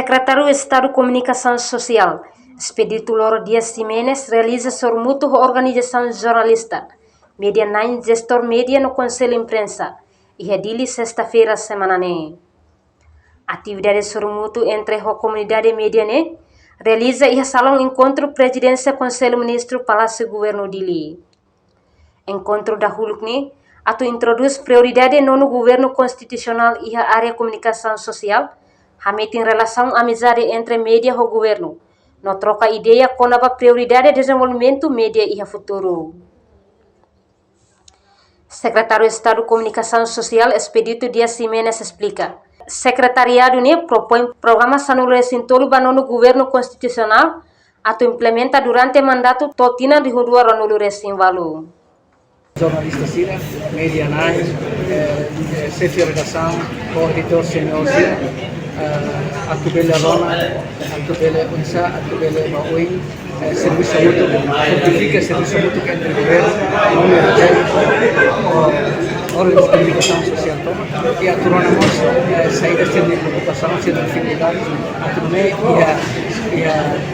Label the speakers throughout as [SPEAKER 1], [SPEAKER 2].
[SPEAKER 1] Secretário de Estado de Comunicação Social, Expedito Loro Dias Ximenes, realiza sormuto organização jornalista, Media 9, gestor média no Conselho Imprensa, e redili sexta-feira semana ne. Atividade sormuto entre a comunidade média ne, realiza e salão encontro presidência Conselho Ministro Palácio Governo Dili. Encontro da Hulk ne, atu introduz prioridade no governo constitucional e a área comunicação social, hamit em relação amizade entre média e governo, no troca ideia com a prioridade de desenvolvimento média e a futuro. Secretário de Estado de Comunicação Social, Expedito Dias Ximenes, explica. Secretariado ne propõe programa sanulês em todo o governo constitucional, atu implementa durante o mandato totina de rua ranulês em valor.
[SPEAKER 2] Jornalista Sira, Media 9, chefe de redação, editor senior Sira, Atubele Rona, Atubele Unsa, Atubele Maui, serviço mútuo, certifica serviço mútuo entre o governo, órgãos de comunicação social e aturonamos saídas de preocupação, de dificuldades, aturonei e a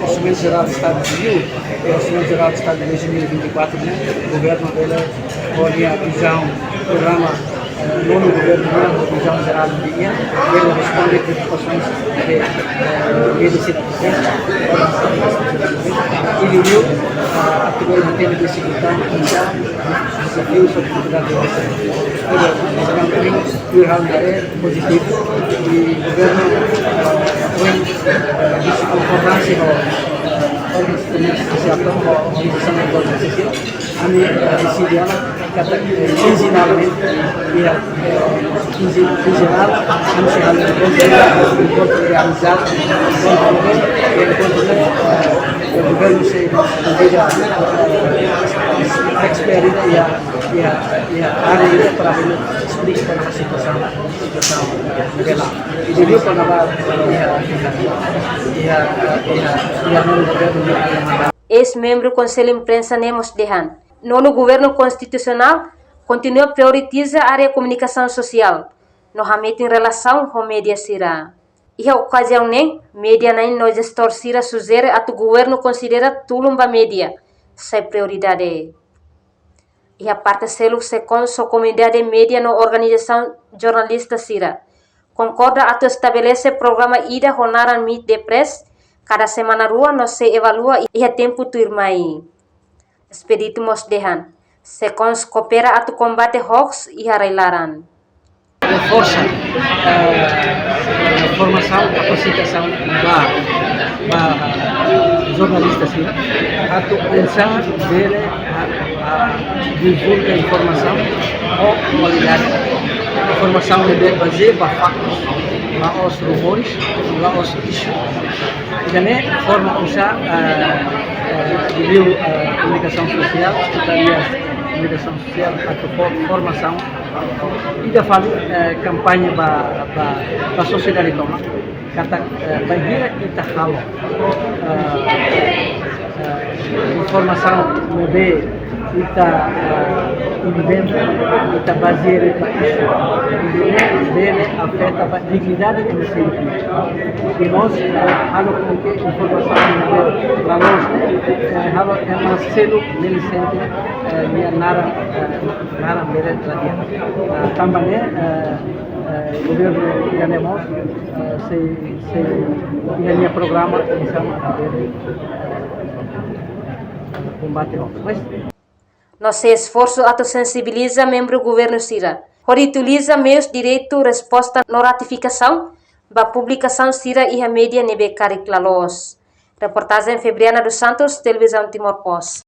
[SPEAKER 2] Orçamento Geral do Estado Civil e o Orçamento Geral do Estado de 2024, o governo dele pode a visão, programa no governo, a visão geral do dia, ele responde a preocupações de medicina e viu a atual matéria de segurança desafios sobre a dificuldade de é positivo e o governo põe importância no organização da organização da organização, a minha decisão quinzenalmente quinzenal, encontro de amizade, o governo se convida a experiência e a área para explicar a situação dela. E devido para
[SPEAKER 1] ex-membro do Conselho Imprensa Nemos Dehan. No governo constitucional, continua a priorizar a área de comunicação social, no hamit em relação com média Sira. E a ocasião nem, média nem no gestor Sira sugere a o governo considera tulumba média, sem prioridade. E a parte selo se com sua comunidade média na organização jornalista Sira. Concorda a estabelecer programa ida honaran meet de press, cada semana rua no se evalua e a tempo tu irmai. Expedito mos dehan. Se cons coopera a tu combate hoax e a reilaran.
[SPEAKER 2] Reforça a formação, capacitação da jornalistas a tu pensar dele a divulgar informação com qualidade. Informação deve basear para factos, para os rumores, para os issues. E também forma usar a comunicação social, secretarias de comunicação social, a formação e da campanha para a sociedade toma, kata bagira kita halo informação mode kita inventa kita basear para isso dele afeta a dignidade do ser humano e nós halo com que informação para nós halo é mais cedo dele sempre minha nara dele também o governo ganhamos se minha programa combate ao
[SPEAKER 1] nosso esforço a sensibiliza membro do governo Sira. Hori utiliza meios direito resposta na ratificação da publicação Sira e a mídia nebe cariklalos. Reportagem Febriana dos Santos, Televisão Timor Post.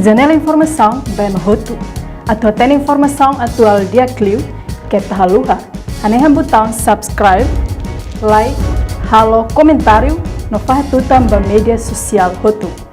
[SPEAKER 3] Janela Informação bem Mahotu. Atau tem informação atual dia Clio que tahaluha. Anehan botão subscribe, like, halo, comentário no Fahatutam ba media social Hotu.